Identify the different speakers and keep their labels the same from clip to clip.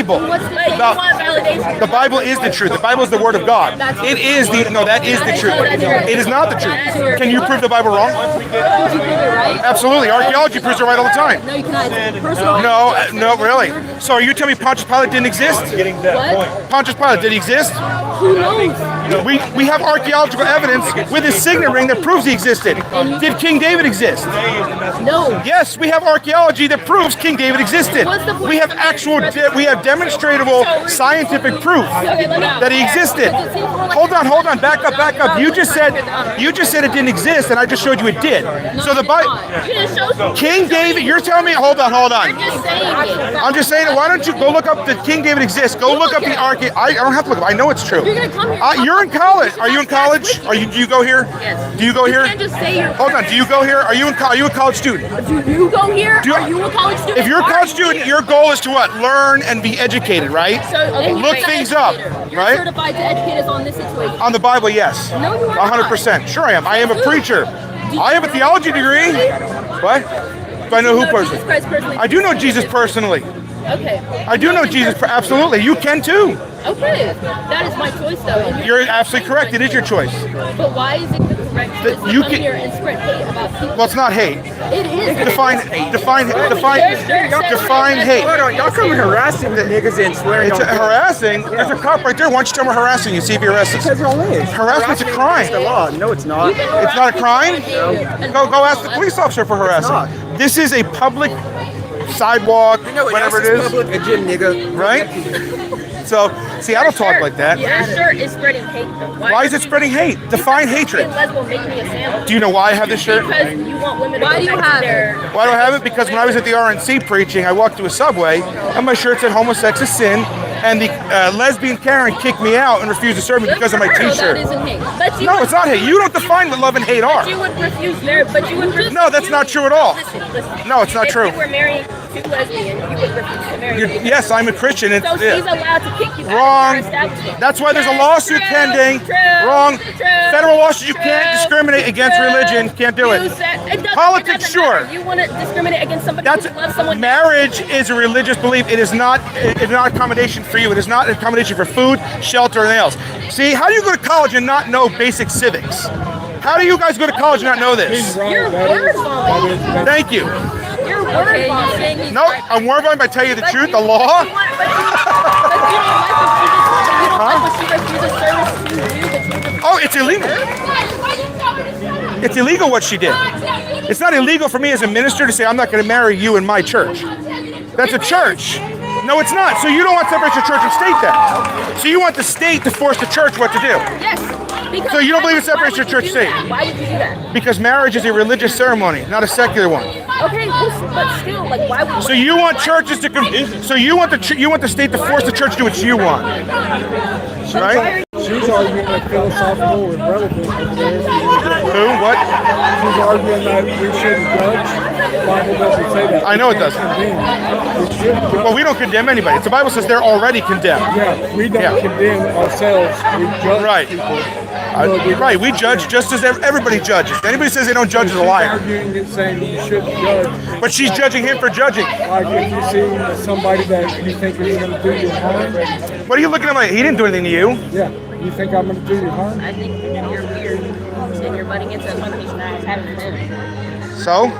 Speaker 1: Bible. The Bible is the truth. The Bible is the Word of God. It is the that is the truth. It is not the truth. Can you prove the Bible wrong? Absolutely. Archaeology proves it right all the time.
Speaker 2: No, you cannot. Personal.
Speaker 1: No, really. So are you telling me Pontius Pilate didn't exist?
Speaker 2: What?
Speaker 1: Pontius Pilate, did he exist?
Speaker 2: Who knows?
Speaker 1: We have archaeological evidence with his signet ring that proves he existed. Did King David exist?
Speaker 2: No.
Speaker 1: Yes, we have archaeology that proves King David existed. We have demonstrable scientific proof that he existed. Hold on, back up. You just said it didn't exist, and I just showed you it did. So the Bible, King David, you're telling me? Hold on. I'm just saying it. Why don't you go look up that King David exists? Go look up the I don't have to look up. I know it's true.
Speaker 2: You're gonna come here.
Speaker 1: You're in college. Are you in college? Do you go here?
Speaker 2: Yes.
Speaker 1: Do you go here?
Speaker 2: You can't just say you're.
Speaker 1: Hold on. Do you go here? Are you a college student?
Speaker 2: Do you go here? Are you a college student?
Speaker 1: If you're a college student, your goal is to what? Learn and be educated, right? Look things up,
Speaker 2: You're
Speaker 1: right?
Speaker 2: certified to educate us on this situation.
Speaker 1: On the Bible, yes.
Speaker 2: No, you are
Speaker 1: 100%. Sure I am. I am a preacher. I have a theology degree. What? Do I know who personally? I do know Jesus personally.
Speaker 2: Okay.
Speaker 1: I do know Jesus. Absolutely. You can too.
Speaker 2: Okay. That is my choice, though. And
Speaker 1: You're absolutely correct. It is your choice.
Speaker 2: But why is it the correct choice to come here and spread hate about people?
Speaker 1: Well, it's not hate.
Speaker 2: It is.
Speaker 1: Define hate.
Speaker 3: Hold on, y'all come harassing the niggas and swearing
Speaker 1: It's
Speaker 3: on
Speaker 1: harassing. There's a cop right there. Why don't you tell me we're harassing you? See if he arrests us.
Speaker 3: Because y'all is.
Speaker 1: Harassment's a crime.
Speaker 3: The law. No, it's not.
Speaker 1: It's not a crime? Go ask the police officer for harassing.
Speaker 3: not.
Speaker 1: This is a public sidewalk, whatever it is.
Speaker 3: Public, a gym, nigga.
Speaker 1: Right? So, see, I don't talk like that.
Speaker 2: Your shirt is spreading hate, though.
Speaker 1: Why is it spreading hate? Define hatred. Do you know why I have this shirt?
Speaker 2: Because you want women to Why do you have it?
Speaker 1: Why do I have it? Because when I was at the RNC preaching, I walked to a Subway, and my shirt said homosex is sin, and the lesbian Karen kicked me out and refused to serve me because of my t-shirt.
Speaker 2: That isn't hate. But
Speaker 1: No, it's not hate. You don't define what love and hate are.
Speaker 2: You would refuse marriage, but you would refuse.
Speaker 1: No, that's not true at all.
Speaker 2: Listen.
Speaker 1: No, it's not true.
Speaker 2: If you were marrying two lesbians, you would refuse to marry them.
Speaker 1: Yes, I'm a Christian.
Speaker 2: So she's allowed to kick you
Speaker 1: Wrong.
Speaker 2: out of her establishment.
Speaker 1: That's why there's a lawsuit pending. Wrong. Federal lawsuit. You can't discriminate against religion. Can't do it. Politics, sure.
Speaker 2: You want to discriminate against somebody
Speaker 1: That's
Speaker 2: who loves someone.
Speaker 1: marriage is a religious belief. It is not. It's not accommodation for you. It is not accommodation for food, shelter, and else. See, how do you go to college and not know basic civics? How do you guys go to college and not know this?
Speaker 2: You're word vomit.
Speaker 1: Thank you.
Speaker 2: You're word vomit.
Speaker 1: No, I'm word vomit by telling you the truth. The law.
Speaker 2: But you don't like what she refuses service to you.
Speaker 1: Oh, it's illegal. It's illegal what she did. It's not illegal for me as a minister to say I'm not going to marry you in my church. That's a church. No, it's not. So you don't want to separate your church and state then. So you want the state to force the church what to do.
Speaker 2: Yes.
Speaker 1: So you don't believe it separates your church state?
Speaker 2: Why would you do that?
Speaker 1: Because marriage is a religious ceremony, not a secular one.
Speaker 2: Okay, but still, like, why would?
Speaker 1: So you want churches to so you want the state to force the church to do what you want, right?
Speaker 4: She's arguing that philosophical is relevant over there.
Speaker 1: Who? What?
Speaker 4: She's arguing that we shouldn't judge. The Bible doesn't say that.
Speaker 1: I know it doesn't.
Speaker 4: We should judge.
Speaker 1: Well, we don't condemn anybody. The Bible says they're already condemned.
Speaker 4: Yeah, we don't condemn ourselves. We judge
Speaker 1: Right.
Speaker 4: people.
Speaker 1: Right. We judge just as everybody judges. Anybody says they don't judge is a liar.
Speaker 4: Arguing and saying you shouldn't judge.
Speaker 1: But she's judging him for judging.
Speaker 4: Like if you see somebody that you think is going to do you harm.
Speaker 1: What are you looking at? He didn't do anything to you.
Speaker 4: Yeah. You think I'm going to do you harm?
Speaker 2: I think you're weird, and you're butting into a conversation I was having with him.
Speaker 1: So?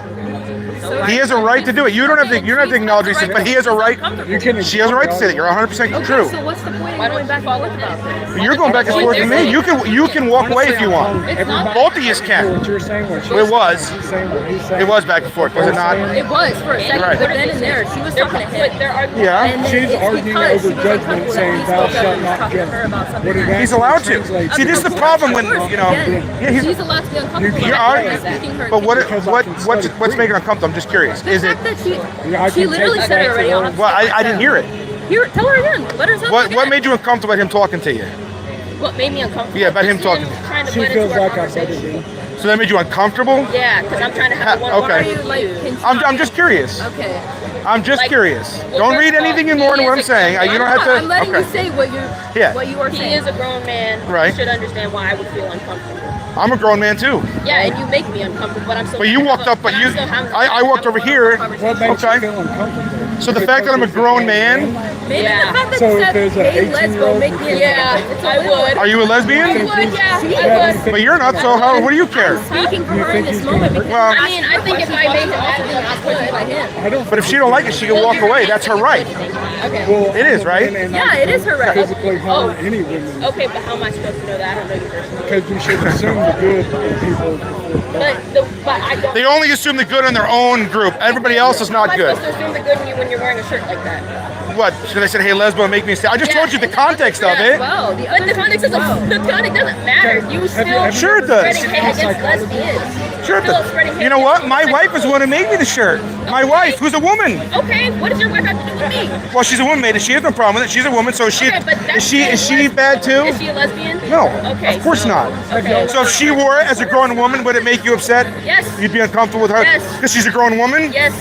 Speaker 1: He has a right to do it. You don't have to acknowledge these things, but he has a right. She has a right to say that. You're 100% true.
Speaker 2: So what's the point of going back and forth about this?
Speaker 1: You're going back and forth with me. You can walk away if you want. Both of you can.
Speaker 4: What you're saying, what
Speaker 1: It was.
Speaker 4: she's saying, what he's saying.
Speaker 1: It was back and forth, was it not?
Speaker 2: It was for a second,
Speaker 1: Right.
Speaker 2: but then and there, she was talking to him.
Speaker 1: Yeah.
Speaker 2: And
Speaker 4: She's
Speaker 2: it's
Speaker 4: arguing
Speaker 2: because
Speaker 4: over
Speaker 2: she was
Speaker 4: judgment,
Speaker 2: uncomfortable
Speaker 4: saying,
Speaker 2: that
Speaker 4: "Thou
Speaker 2: he
Speaker 4: shalt
Speaker 2: spoke
Speaker 4: not
Speaker 2: up to
Speaker 4: judge."
Speaker 2: her about something.
Speaker 4: What did
Speaker 1: He's allowed to.
Speaker 4: translate
Speaker 1: See, this is the problem when, you know,
Speaker 2: She's allowed to be uncomfortable.
Speaker 1: you are, but what's making her uncomfortable? I'm just curious. Is it,
Speaker 2: She literally said it already.
Speaker 1: well, I didn't hear it.
Speaker 2: Tell her again. Let her tell her
Speaker 1: What made you uncomfortable about him talking to you?
Speaker 2: What made me uncomfortable?
Speaker 1: Yeah, about him
Speaker 2: Just
Speaker 1: talking.
Speaker 2: trying to
Speaker 4: She
Speaker 2: blend
Speaker 4: feels
Speaker 2: into our
Speaker 4: like I said it.
Speaker 2: conversation.
Speaker 1: So that made you uncomfortable?
Speaker 2: Yeah, because I'm trying to have a one-on-one
Speaker 1: Okay.
Speaker 2: with you.
Speaker 1: I'm just curious.
Speaker 2: Okay.
Speaker 1: I'm just
Speaker 2: Like,
Speaker 1: curious.
Speaker 2: well,
Speaker 1: Don't
Speaker 2: first
Speaker 1: read
Speaker 2: of all,
Speaker 1: anything more
Speaker 2: he
Speaker 1: than what I'm
Speaker 2: is a
Speaker 1: saying.
Speaker 2: grown
Speaker 1: You don't
Speaker 2: man.
Speaker 1: have to.
Speaker 2: I'm letting
Speaker 1: okay.
Speaker 2: you say what you are saying. He is a grown man.
Speaker 1: Right.
Speaker 2: You should understand why I would feel uncomfortable.
Speaker 1: I'm a grown man too.
Speaker 2: Yeah, and you make me uncomfortable, but I'm still.
Speaker 1: But you walked up, but you. I walked over here.
Speaker 4: What makes you feel uncomfortable?
Speaker 1: So the fact that I'm a grown man.
Speaker 2: Maybe
Speaker 5: Yeah.
Speaker 2: the fact that
Speaker 4: So
Speaker 2: you
Speaker 4: if
Speaker 2: said,
Speaker 4: there's a
Speaker 2: hey, let's go
Speaker 4: 18-year-old
Speaker 2: make me.
Speaker 5: Yeah, I would.
Speaker 1: Are you a
Speaker 2: I
Speaker 1: lesbian?
Speaker 2: would, yeah, I would.
Speaker 1: But you're not. So how? What do you care?
Speaker 2: Speaking for her in this moment because
Speaker 1: Well-
Speaker 2: I mean, I think if I made him mad, then I could by him.
Speaker 4: I don't.
Speaker 1: But if she don't like it, she can walk away. That's her right.
Speaker 2: Okay.
Speaker 4: Well,
Speaker 1: It is,
Speaker 4: I'm a
Speaker 1: right?
Speaker 4: man and
Speaker 2: Yeah,
Speaker 4: I
Speaker 2: it is her right.
Speaker 4: physically harm
Speaker 2: Oh.
Speaker 4: any women
Speaker 2: Okay, but how am I supposed to know that? I don't know you personally.
Speaker 4: because you should assume the good in people.
Speaker 2: But I don't.
Speaker 1: They only assume the good in their own group. Everybody else is
Speaker 2: How am
Speaker 1: not
Speaker 2: I
Speaker 1: good.
Speaker 2: supposed to assume the good in you when you're wearing a shirt like that?
Speaker 1: What? Should I say, hey, lesbo, make me stay? I just told you the context of it.
Speaker 2: Well, the context is the context doesn't matter. You still
Speaker 1: Sure it does.
Speaker 2: spreading hate against lesbians.
Speaker 1: Sure.
Speaker 2: Still spreading hate
Speaker 1: You know what?
Speaker 2: against
Speaker 1: My wife is the one who made me the shirt. My wife, who's a woman.
Speaker 2: Okay, what does your wife have to do with me?
Speaker 1: Well, she's a woman, mate. She has no problem with it. She's a woman, so she
Speaker 2: Okay, but that's
Speaker 1: is she bad too?
Speaker 2: Is she a lesbian?
Speaker 1: No,
Speaker 2: Okay.
Speaker 1: of course
Speaker 2: so-
Speaker 1: not.
Speaker 2: Okay.
Speaker 1: So if she wore it as a grown woman, would it make you upset?
Speaker 2: Yes.
Speaker 1: You'd be uncomfortable with her
Speaker 2: Yes.
Speaker 1: because she's a grown woman.
Speaker 2: Yes.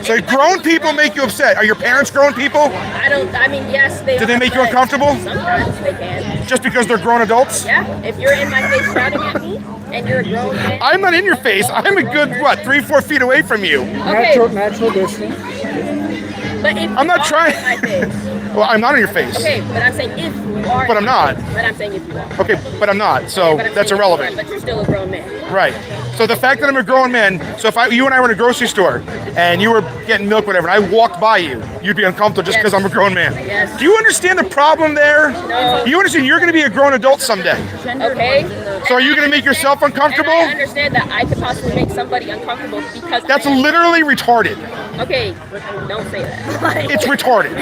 Speaker 1: So grown people make you upset. Are your parents grown people?
Speaker 2: I mean, yes, they
Speaker 1: Do
Speaker 2: are,
Speaker 1: they make you
Speaker 2: but
Speaker 1: uncomfortable?
Speaker 2: Sometimes they can.
Speaker 1: Just because they're grown adults?
Speaker 2: Yeah. If you're in my face shouting at me and you're a grown man.
Speaker 1: I'm not in your face. I'm a good 3-4 feet away from you.
Speaker 2: Okay.
Speaker 4: Natural distance.
Speaker 2: But if
Speaker 1: I'm not
Speaker 2: you are
Speaker 1: trying-
Speaker 2: in my face.
Speaker 1: Well, I'm not in your face.
Speaker 2: Okay, but I'm saying if you are.
Speaker 1: But I'm not.
Speaker 2: But I'm saying if you are.
Speaker 1: Okay, but I'm not. So
Speaker 2: But I'm
Speaker 1: that's
Speaker 2: saying if you
Speaker 1: irrelevant.
Speaker 2: are, But you're still a grown man.
Speaker 1: Right. So the fact that I'm a grown man, so if you and I were in a grocery store and you were getting milk, whatever, and I walked by you, you'd be uncomfortable just because
Speaker 2: Yes.
Speaker 1: I'm a grown man.
Speaker 2: Yes.
Speaker 1: Do you understand the problem there?
Speaker 2: No.
Speaker 1: You understand you're going to be a grown adult someday.
Speaker 2: Okay.
Speaker 1: So are you going to make yourself uncomfortable?
Speaker 2: And I understand that I could possibly make somebody uncomfortable because.
Speaker 1: That's
Speaker 2: I am-
Speaker 1: literally retarded.
Speaker 2: Okay, don't say that.
Speaker 1: It's retarded.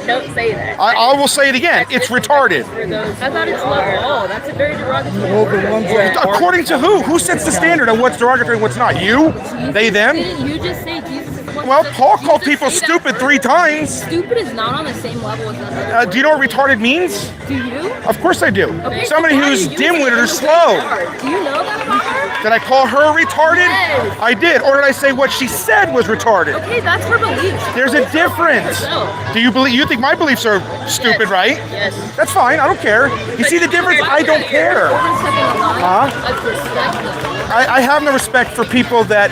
Speaker 2: Don't say that.
Speaker 1: I will say it again. It's retarded.
Speaker 2: For those I thought it's love. Oh, that's a very derogatory.
Speaker 4: Well, the ones that are
Speaker 1: According to who? Who sets the standard of what's derogatory and what's not? You? They, them?
Speaker 5: You just say Jesus is one.
Speaker 1: Well, Paul called
Speaker 5: Jesus
Speaker 1: people
Speaker 5: say that
Speaker 1: stupid
Speaker 5: word.
Speaker 1: 3 times.
Speaker 5: Stupid is not on the same level as that.
Speaker 1: Do you know what retarded means?
Speaker 5: Do you?
Speaker 1: Of course I do.
Speaker 5: Okay,
Speaker 1: Somebody
Speaker 5: so why
Speaker 1: who's
Speaker 5: do you use it
Speaker 1: dim-witted
Speaker 5: in
Speaker 1: or
Speaker 5: the
Speaker 1: slow.
Speaker 5: way you are? Do you know that about her?
Speaker 1: Did I call her retarded?
Speaker 5: Yes.
Speaker 1: I did. Or did I say what she said was retarded?
Speaker 5: Okay, that's her beliefs.
Speaker 1: There's a difference.
Speaker 2: No.
Speaker 1: Do you believe? You think my beliefs are stupid,
Speaker 2: Yes.
Speaker 1: right?
Speaker 2: Yes.
Speaker 1: That's fine. I don't care. You see the difference? I don't care.
Speaker 5: Overstepping the line
Speaker 1: Huh?
Speaker 5: of respect.
Speaker 1: I have no respect for people that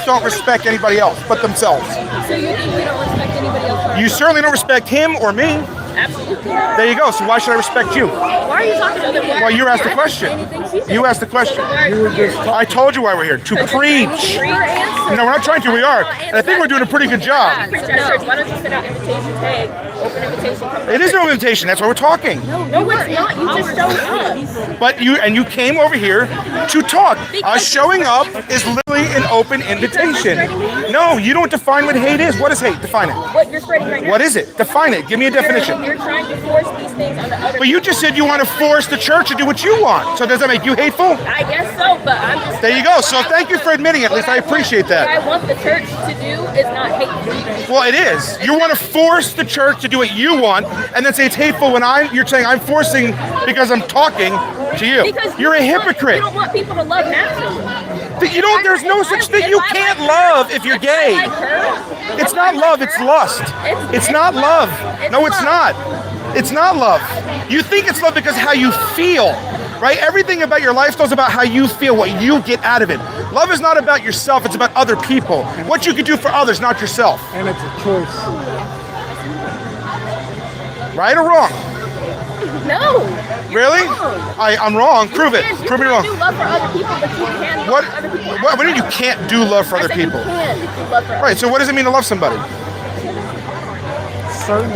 Speaker 1: don't respect anybody else but themselves.
Speaker 5: So you think we don't respect anybody else?
Speaker 1: You certainly don't respect him or me.
Speaker 2: Absolutely.
Speaker 1: There you go. So why should I respect you?
Speaker 2: Why are you talking to them?
Speaker 1: Well, you asked the question. You asked the question.
Speaker 4: you were just
Speaker 1: I told you why we're here. To preach. No, we're not trying to. We are. And I think we're doing a pretty good job.
Speaker 2: Preach at church. Why don't you send out invitation tag, open invitation? Come
Speaker 1: It is no invitation. That's why we're talking.
Speaker 2: No, it's not. You just showed up.
Speaker 1: But you came over here to talk. Us showing up is literally an open invitation. No, you don't define what hate is. What is hate? Define it.
Speaker 2: What you're spreading right now.
Speaker 1: What is it? Define it. Give me a definition.
Speaker 2: You're trying to force these things on the other.
Speaker 1: But you just said you want to force the church to do what you want. So does that make you hateful?
Speaker 2: I guess so, but I'm just.
Speaker 1: There you go. So thank you for admitting it. At least I appreciate
Speaker 2: What
Speaker 1: that.
Speaker 2: I want the church to do is not hateful.
Speaker 1: Well, it is. You want to force the church to do what you want, and then say it's hateful when you're saying I'm forcing because I'm talking to you.
Speaker 2: Because
Speaker 1: You're a
Speaker 2: you
Speaker 1: hypocrite.
Speaker 2: don't want people to love naturally.
Speaker 1: You don't. There's no such thing. You can't love if you're
Speaker 2: I
Speaker 1: gay.
Speaker 2: like her.
Speaker 1: It's not love. It's lust. It's not love. No, it's not. It's not love. You think it's love because how you feel, right? Everything about your lifestyle is about how you feel, what you get out of it. Love is not about yourself. It's about other people. What you can do for others, not yourself.
Speaker 4: and it's a choice.
Speaker 1: Right or wrong?
Speaker 2: No.
Speaker 1: Really? I'm wrong. Prove it.
Speaker 2: You
Speaker 1: Prove me
Speaker 2: can't
Speaker 1: wrong.
Speaker 2: do love for other people, but you can love
Speaker 1: What?
Speaker 2: for other people.
Speaker 1: What do you mean you can't do love for
Speaker 2: I
Speaker 1: other
Speaker 2: said
Speaker 1: people?
Speaker 2: You can do love for other
Speaker 1: Right. So what does it mean to love somebody?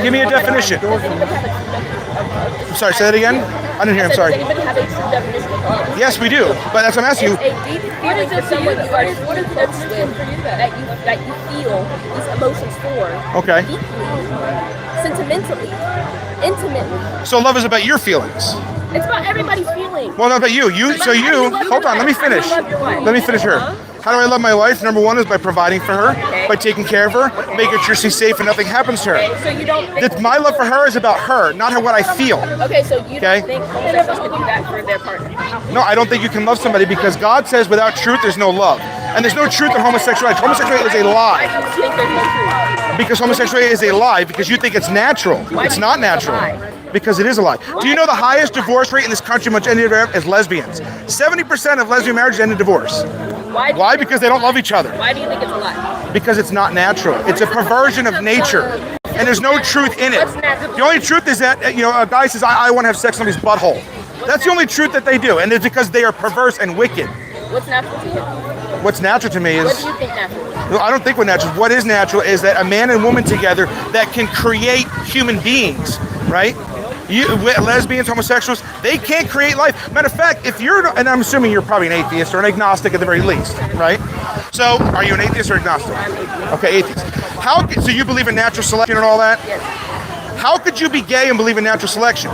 Speaker 1: Give me a definition. I'm sorry. Say that again. I didn't hear. I'm
Speaker 2: Does
Speaker 1: sorry.
Speaker 2: anybody have a true definition of love?
Speaker 1: Yes, we do. But that's what I'm asking you.
Speaker 2: It's a deep feeling for someone you are truly close with, that you feel these emotions for.
Speaker 1: Okay.
Speaker 2: Deeply, sentimentally, intimately.
Speaker 1: So love is about your feelings.
Speaker 2: It's about everybody's feelings.
Speaker 1: Well, not about you. So you. Hold on. Let me finish. Let me finish her. How do I love my wife? Number one is by providing for her.
Speaker 2: Okay.
Speaker 1: by taking care of her, making sure she's safe and nothing happens to her.
Speaker 2: Okay, so you don't think
Speaker 1: My love for her is about her, not what I feel.
Speaker 2: Okay, so you
Speaker 1: Okay.
Speaker 2: don't think homosexuals can do that for their partner?
Speaker 1: No, I don't think you can love somebody because God says without truth there's no love. And there's no truth in homosexuality. Homosexuality is a
Speaker 2: I
Speaker 1: lie.
Speaker 2: just think there's no truth.
Speaker 1: Because homosexuality is a lie because you think it's natural. It's not natural. Because it is a lie. Do you know the highest divorce rate in this country amongst any other is lesbians? 70% of lesbian marriages end in divorce. Why? Because they don't love each other.
Speaker 2: Why do you think it's a lie?
Speaker 1: Because it's not natural. It's a perversion of nature. And there's no truth in it. The only truth is that, a guy says, I want to have sex on his butthole. That's the only truth that they do. And it's because they are perverse and wicked.
Speaker 2: What's natural to you?
Speaker 1: What's natural to me is...
Speaker 2: What do you think natural is?
Speaker 1: No, I don't think what natural. What is natural is that a man and woman together that can create human beings, right? Lesbians, homosexuals, they can't create life. Matter of fact, if you're, and I'm assuming you're probably an atheist or an agnostic at the very least, right? So, are you an atheist or agnostic? Okay, atheist. So you believe in natural selection and all that?
Speaker 2: Yes.
Speaker 1: How could you be gay and believe in natural selection?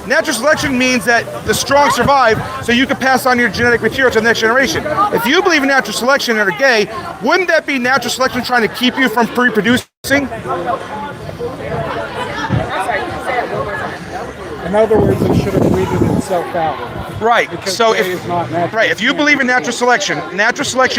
Speaker 1: Natural selection means that the strong survive so you can pass on your genetic material to the next generation. If you believe in natural selection and are gay, wouldn't that be natural selection trying to keep you from reproducing?
Speaker 4: In other words, it should have weeded itself out.
Speaker 1: Right.
Speaker 4: Because
Speaker 1: So
Speaker 4: gay is not natural.
Speaker 1: right, if you believe in natural selection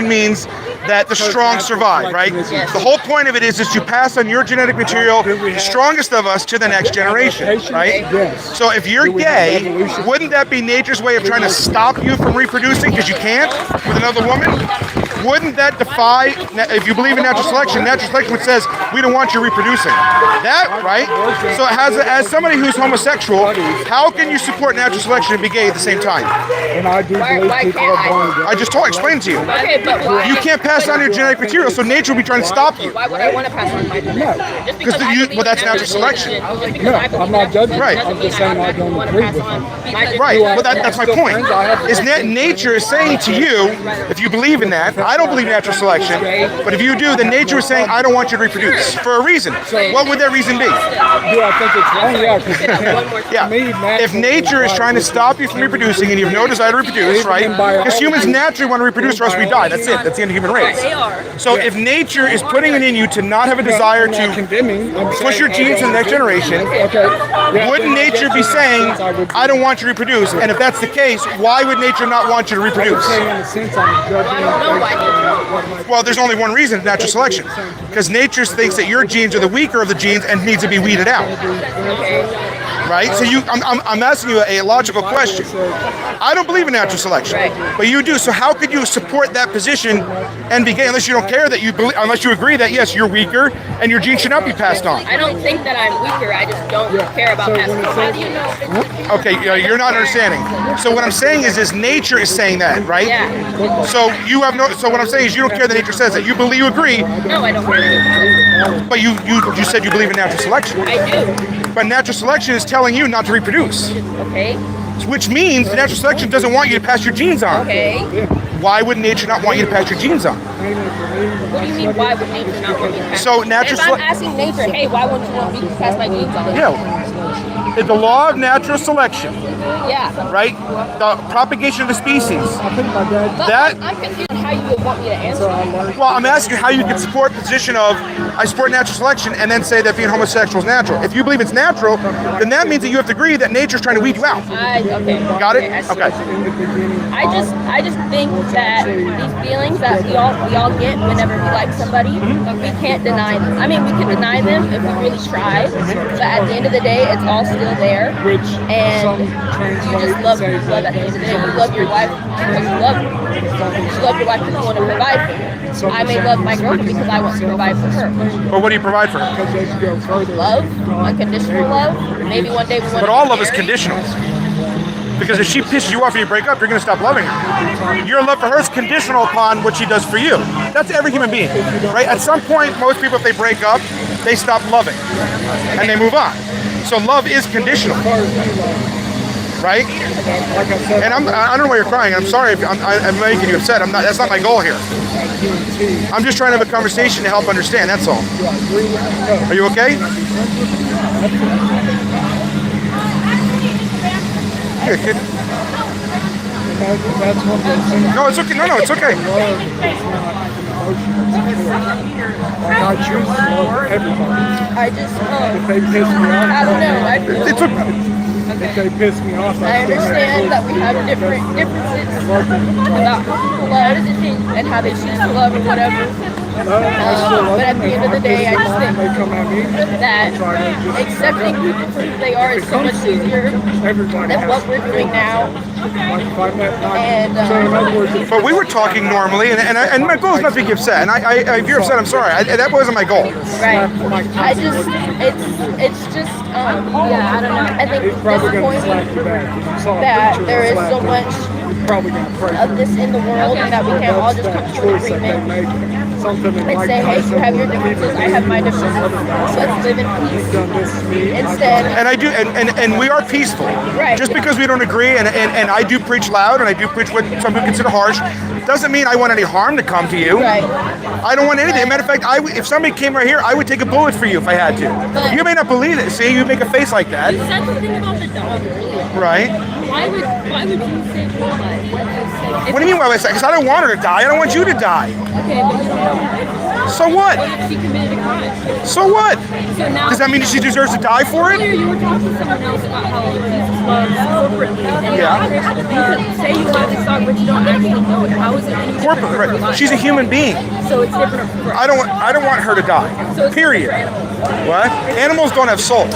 Speaker 1: means that the strong survive, right?
Speaker 2: Yes.
Speaker 1: The whole point of it is you pass on your genetic material, the strongest of us, to the next generation, right?
Speaker 4: Yes.
Speaker 1: So if you're gay, wouldn't that be nature's way of trying to stop you from reproducing because you can't with another woman? Wouldn't that defy, if you believe in natural selection which says we don't want you reproducing? That, right? So as somebody who's homosexual, how can you support natural selection and be gay at the same time?
Speaker 4: And I do believe
Speaker 2: Why
Speaker 4: people
Speaker 2: can't
Speaker 4: are born gay.
Speaker 1: I just explained to you.
Speaker 2: Okay, but why?
Speaker 1: You can't pass on your genetic material, so nature will be trying to stop you.
Speaker 2: Why would I want to pass on my genetic? Just because I believe
Speaker 1: well, that's
Speaker 2: in
Speaker 1: natural selection.
Speaker 2: Just because
Speaker 4: No,
Speaker 2: I believe
Speaker 4: I'm not
Speaker 2: in
Speaker 4: judging.
Speaker 1: Right.
Speaker 4: I'm just saying I don't agree with him.
Speaker 1: Right, well that's my point. Nature is saying to you, if you believe in that, I don't believe in natural selection, but if you do, then nature is saying, I don't want you to reproduce, for a reason. What would that reason be?
Speaker 4: Do I think it's wrong? Yeah, because
Speaker 1: Yeah, if nature is trying to stop you from reproducing and you have no desire to reproduce, right? Because humans naturally want to reproduce or else we die, that's it, that's the end of human race.
Speaker 2: They are.
Speaker 1: So if nature is putting it in you to not have a desire
Speaker 4: I'm not
Speaker 1: to
Speaker 4: condemning. I'm
Speaker 1: push your
Speaker 4: saying
Speaker 1: genes to the next generation, wouldn't nature be saying, I don't want you to reproduce? And if that's the case, why would nature not want you to reproduce?
Speaker 4: saying in a sense I'm judging.
Speaker 1: Well, there's only one reason, natural selection. Because nature thinks that your genes are the weaker of the genes and needs to be weeded out. Right? So I'm asking you a logical question. I don't believe in natural selection, but you do. So how could you support that position and be gay unless you don't care that you believe, unless you agree that yes, you're weaker and your genes should not be passed on?
Speaker 2: I don't think that I'm weaker. I just don't care about passing on. How do you know?
Speaker 1: Okay, you're not understanding. So what I'm saying is nature is saying that, right?
Speaker 2: Yeah.
Speaker 1: So you have no. So what I'm saying is you don't care that nature says that. You agree,
Speaker 2: No, I don't care.
Speaker 1: but you said you believe in natural selection.
Speaker 2: I do.
Speaker 1: But natural selection is telling you not to reproduce,
Speaker 2: Okay.
Speaker 1: which means natural selection doesn't want you to pass your genes on.
Speaker 2: Okay.
Speaker 1: Why would nature not want you to pass your genes on?
Speaker 2: What do you mean? Why would nature not want me to pass?
Speaker 1: So natural
Speaker 2: If I'm
Speaker 1: sele-
Speaker 2: asking nature, hey, why wouldn't you want me to pass my genes on?
Speaker 1: Yeah. It's the law of natural selection,
Speaker 2: Yeah.
Speaker 1: right? The propagation of the species.
Speaker 2: But
Speaker 1: That-
Speaker 2: I'm confused on how you would want me to answer.
Speaker 1: Well, I'm asking how you can support the position of I support natural selection and then say that being homosexual is natural. If you believe it's natural, then that means that you have to agree that nature's trying to weed you out.
Speaker 2: Okay.
Speaker 1: Got it?
Speaker 2: I see.
Speaker 1: Okay.
Speaker 2: I just think that these feelings that we all get whenever we like somebody, we can't deny them. I mean, we can deny them if we really try, but at the end of the day, it's all still there. And you just love at the end of the day. You love your wife because you love her. You love your wife because you want to provide for her. I may love my girlfriend because I want to provide for her.
Speaker 1: Or what do you provide for her?
Speaker 2: Love, unconditional love. Maybe one day we want.
Speaker 1: But all love is conditional. Because if she pisses you off and you break up, you're going to stop loving her. Your love for her is conditional upon what she does for you. That's every human being, right? At some point, most people, if they break up, they stop loving and they move on. So love is conditional, right? And I don't know why you're crying. I'm sorry if I'm making you upset. I'm not. That's not my goal here. I'm just trying to have a conversation to help understand. That's all. Are you okay? Good, good. No, it's okay. No, it's okay.
Speaker 4: emotional support. Like I choose to love everybody.
Speaker 2: I just,
Speaker 4: If they piss me off,
Speaker 2: I don't know. I feel,
Speaker 1: It's a,
Speaker 4: if they piss me off,
Speaker 2: I understand that we have differences about how people love and how they choose to love or whatever. But at the end of the day, I just think
Speaker 4: they come at me.
Speaker 2: that accepting people for who they are is so much easier
Speaker 4: Everybody
Speaker 2: than
Speaker 4: has
Speaker 2: what we're doing now.
Speaker 4: Like if I met my,
Speaker 2: And,
Speaker 4: so in other words, if
Speaker 1: but we were talking normally, and my goal is not to get upset. And if you're upset, I'm sorry. That wasn't my goal.
Speaker 2: Right. I just, it's just, yeah, I don't know. I think
Speaker 4: he's
Speaker 2: it's
Speaker 4: probably going to slap you
Speaker 2: disappointing
Speaker 4: back. If you saw a
Speaker 2: that
Speaker 4: picture
Speaker 2: there
Speaker 4: of
Speaker 2: is
Speaker 4: slap
Speaker 2: so
Speaker 4: you,
Speaker 2: much
Speaker 4: he's probably going to pray
Speaker 2: of this in the world and that we can't all just come to an
Speaker 4: choice that they
Speaker 2: agreement
Speaker 4: make. Something in
Speaker 2: and
Speaker 4: like
Speaker 2: say, hey, you have your
Speaker 4: people
Speaker 2: differences, I have my differences. Let's live in peace.
Speaker 4: done this to me.
Speaker 2: Instead,
Speaker 1: And I do, and we are peaceful.
Speaker 2: Right.
Speaker 1: Just because we don't agree, and I do preach loud, and I do preach what some people consider harsh, doesn't mean I want any harm to come to you.
Speaker 2: right.
Speaker 1: I don't want anything. Matter of fact, if somebody came right here, I would take a bullet for you if I had to. You may not believe it. See, you make a face like that.
Speaker 5: You said something about the dog earlier.
Speaker 1: Right.
Speaker 5: Why would you say that?
Speaker 1: What do you mean by that? Because I don't want her to die. I don't want you to die.
Speaker 5: Okay, but you don't know.
Speaker 1: So what?
Speaker 5: What if she committed a crime?
Speaker 1: So what?
Speaker 5: So now,
Speaker 1: Does that mean she deserves to die for
Speaker 5: earlier
Speaker 1: it?
Speaker 5: you were talking to someone else about how Jesus loves corporately. And
Speaker 1: Yeah.
Speaker 5: you could say you love this dog, but you don't actually know it. How is it any different
Speaker 1: Corporate,
Speaker 5: for
Speaker 1: right.
Speaker 5: life?
Speaker 1: She's a human being.
Speaker 5: So it's different for
Speaker 1: I don't want her to die.
Speaker 5: So it's
Speaker 1: Period.
Speaker 5: different for animals.
Speaker 1: What? Animals don't have souls.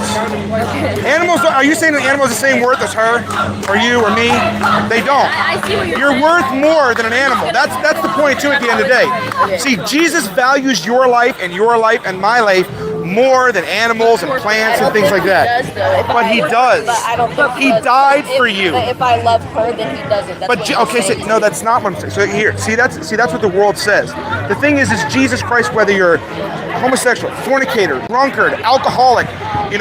Speaker 1: Animals don't, are you saying that animals are the same worth as her? Or you or me? They don't.
Speaker 5: I see what
Speaker 1: You're
Speaker 5: saying.
Speaker 1: worth more than an animal. That's the point too at the end of the day. See, Jesus values your life and my life more than animals and plants and things like that. But he does.
Speaker 2: But I don't think
Speaker 1: He
Speaker 2: does.
Speaker 1: died
Speaker 2: But
Speaker 1: for
Speaker 2: if-
Speaker 1: you.
Speaker 2: But if I love her, then he doesn't. That's
Speaker 1: But
Speaker 2: what I'm
Speaker 1: okay, so,
Speaker 2: saying.
Speaker 1: no, that's not what I'm saying. So here, see that's what the world says. The thing is Jesus Christ, whether you're homosexual, fornicator, drunkard, alcoholic,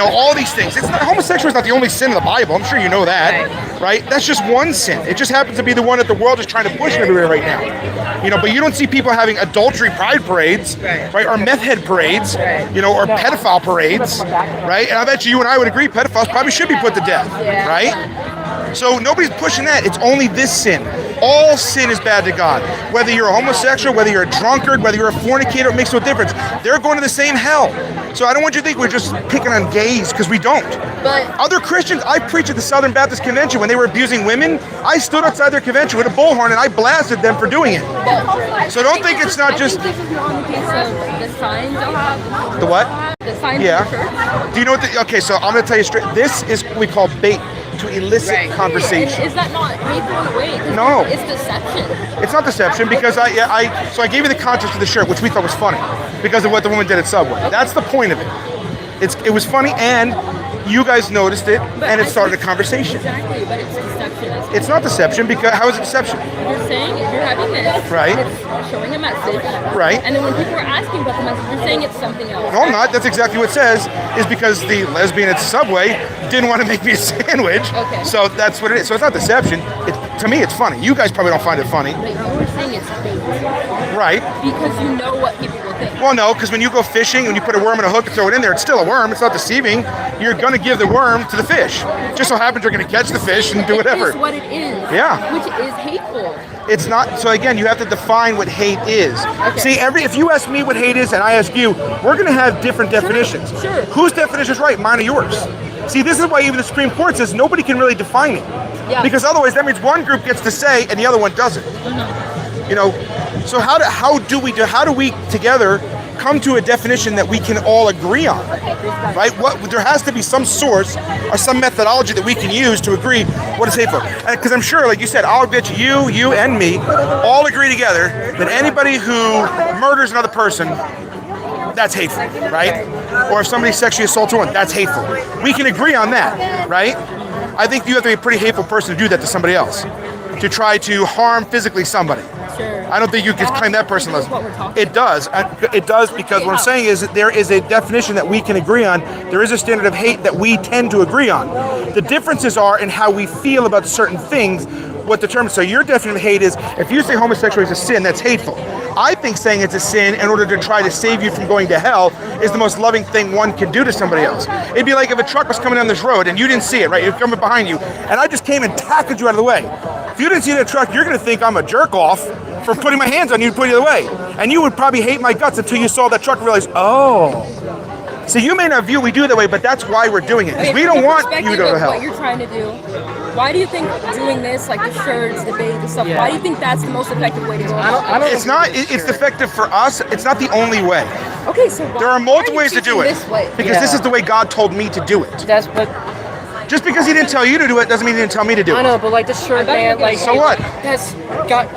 Speaker 1: all these things. Homosexual is not the only sin in the Bible. I'm sure you know that, right? That's just one sin. It just happens to be the one that the world is trying to push everywhere right now. But you don't see people having adultery pride parades, right? Or meth head parades, or pedophile parades, right? And I bet you and I would agree pedophiles probably should be put to death, right? So nobody's pushing that. It's only this sin. All sin is bad to God. Whether you're a homosexual, whether you're a drunkard, whether you're a fornicator, it makes no difference. They're going to the same hell. So I don't want you to think we're just picking on gays, because we don't.
Speaker 2: But
Speaker 1: Other Christians, I preached at the Southern Baptist Convention when they were abusing women. I stood outside their convention with a bullhorn and I blasted them for doing it. So don't think it's not just
Speaker 5: I think this is more on the case of the signs you'll have.
Speaker 1: the what?
Speaker 5: The signs
Speaker 1: Yeah.
Speaker 5: of the church.
Speaker 1: Do you know what? Okay, so I'm going to tell you straight. This is what we call bait to elicit conversation.
Speaker 5: Is that not hateful in a way? 'Cause
Speaker 1: No.
Speaker 5: It's deception.
Speaker 1: It's not deception because I gave you the context of the shirt, which we thought was funny because of what the woman did at Subway. That's the point of it. It was funny, and you guys noticed it, and it started a conversation.
Speaker 5: Exactly, but it's deception.
Speaker 1: It's not deception because how is it deception?
Speaker 5: You're saying if you're having this,
Speaker 1: Right.
Speaker 5: it's showing a message,
Speaker 1: Right.
Speaker 5: And then when people are asking about the message, you're saying it's something else.
Speaker 1: No, I'm not. That's exactly what it says. Is because the lesbian at Subway didn't want to make me a sandwich.
Speaker 5: Okay.
Speaker 1: So that's what it is. So it's not deception. To me, it's funny. You guys probably don't find it funny,
Speaker 5: But you're saying it's fake
Speaker 1: right?
Speaker 5: because you know what people will think.
Speaker 1: Well, no, because when you go fishing and you put a worm in a hook and throw it in there, it's still a worm. It's not deceiving. You're going to give the worm to the fish. Just so happens you're going to catch the fish and do whatever.
Speaker 5: It's what it is.
Speaker 1: Yeah.
Speaker 5: Which is hateful.
Speaker 1: It's not. So again, you have to define what hate is. See, if you ask me what hate is and I ask you, we're going to have different definitions.
Speaker 5: Sure.
Speaker 1: Whose definition is right? Mine or yours? See, this is why even the Supreme Court says nobody can really define it.
Speaker 5: Yeah.
Speaker 1: Because otherwise, that means one group gets to say and the other one doesn't. So how do we together come to a definition that we can all agree on, right? There has to be some source or some methodology that we can use to agree what is hateful. Because I'm sure, like you said, I'll bet you and me all agree together that anybody who murders another person, that's hateful, right? Or if somebody sexually assaults someone, that's hateful. We can agree on that, right? I think you have to be a pretty hateful person to do that to somebody else, to try to harm physically somebody.
Speaker 5: Sure.
Speaker 1: I don't think you can claim that person
Speaker 5: That's what we're talking
Speaker 1: It does. It does because what I'm saying is that there is a definition that we can agree on. There is a standard of hate that we tend to agree on. The differences are in how we feel about certain things, what determines. So your definition of hate is, if you say homosexuality is a sin, that's hateful. I think saying it's a sin in order to try to save you from going to hell is the most loving thing one can do to somebody else. It'd be like if a truck was coming down this road and you didn't see it, right? You're coming behind you, and I just came and tackled you out of the way. If you didn't see that truck, you're going to think I'm a jerk off for putting my hands on you and put it away. And you would probably hate my guts until you saw that truck and realized, oh. So you may not view we do it that way, but that's why we're doing it. 'Cause we don't want you to go to hell.
Speaker 5: What you're trying to do. Why do you think doing this, like the shirts, the bait, the stuff? Why do you think that's the most effective way to go?
Speaker 1: It's not. It's effective for us. It's not the only way.
Speaker 5: Okay, so
Speaker 1: There are multiple ways to do it.
Speaker 5: This way?
Speaker 1: Because this is the way God told me to do it.
Speaker 6: That's but
Speaker 1: Just because He didn't tell you to do it doesn't mean He didn't tell me to do it.
Speaker 6: I know, but like the shirt, man, like
Speaker 1: So what?
Speaker 6: That's got